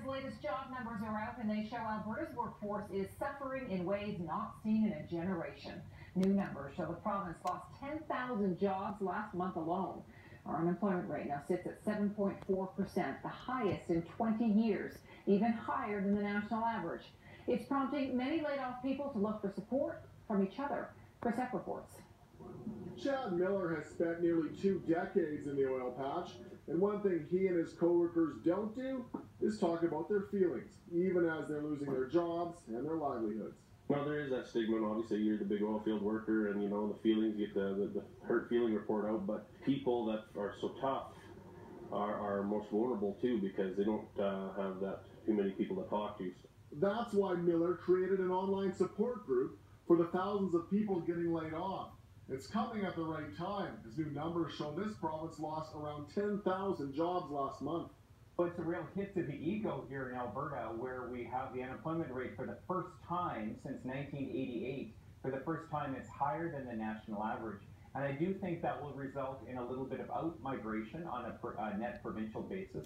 latest job numbers are out, and they show Alberta's workforce is suffering in ways not seen in a generation. New numbers show the province lost 10,000 jobs last month alone. Our unemployment rate now sits at 7.4%, the highest in 20 years, even higher than the national average. It's prompting many laid-off people to look for support from each other. Chris Epp reports. Chad Miller has spent nearly 2 decades in the oil patch, and one thing he and his coworkers don't do is talk about their feelings, even as they're losing their jobs and their livelihoods. Well, there is that stigma, and obviously you're the big oil field worker, and you know the feelings, you get the hurt feeling report out, but people that are so tough are most vulnerable too, because they don't have that too many people to talk to. That's why Miller created an online support group for the thousands of people getting laid off. It's coming at the right time, as new numbers show this province lost around 10,000 jobs last month. Well, it's a real hit to the ego here in Alberta, where we have the unemployment rate for the first time since 1988. For the first time, it's higher than the national average. And I do think that will result in a little bit of out-migration on a net provincial basis.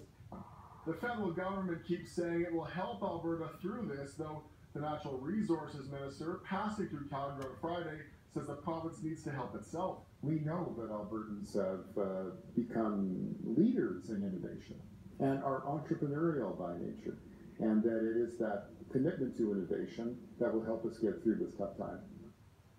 The federal government keeps saying it will help Alberta through this, though the Natural Resources Minister, passing through Calgary on Friday, says the province needs to help itself. We know that Albertans have become leaders in innovation and are entrepreneurial by nature, and that it is that commitment to innovation that will help us get through this tough time.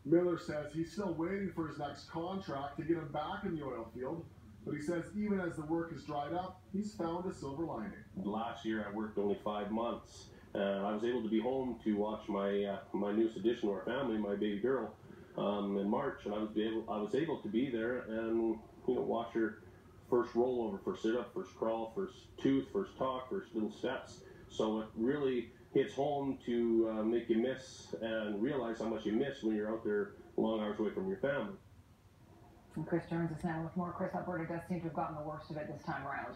Miller says he's still waiting for his next contract to get him back in the oil field, but he says even as the work has dried up, he's found a silver lining. Last year I worked only 5 months. I was able to be home to watch my newest addition to our family, my baby girl, in March, and I was able to be there and watch her first rollover, first sit up, first crawl, first tooth, first talk, first little steps. So it really hits home to make you miss and realize how much you miss when you're out there long hours away from your family. And Chris joins us now with more. Chris, Alberta does seem to have gotten the worst of it this time around.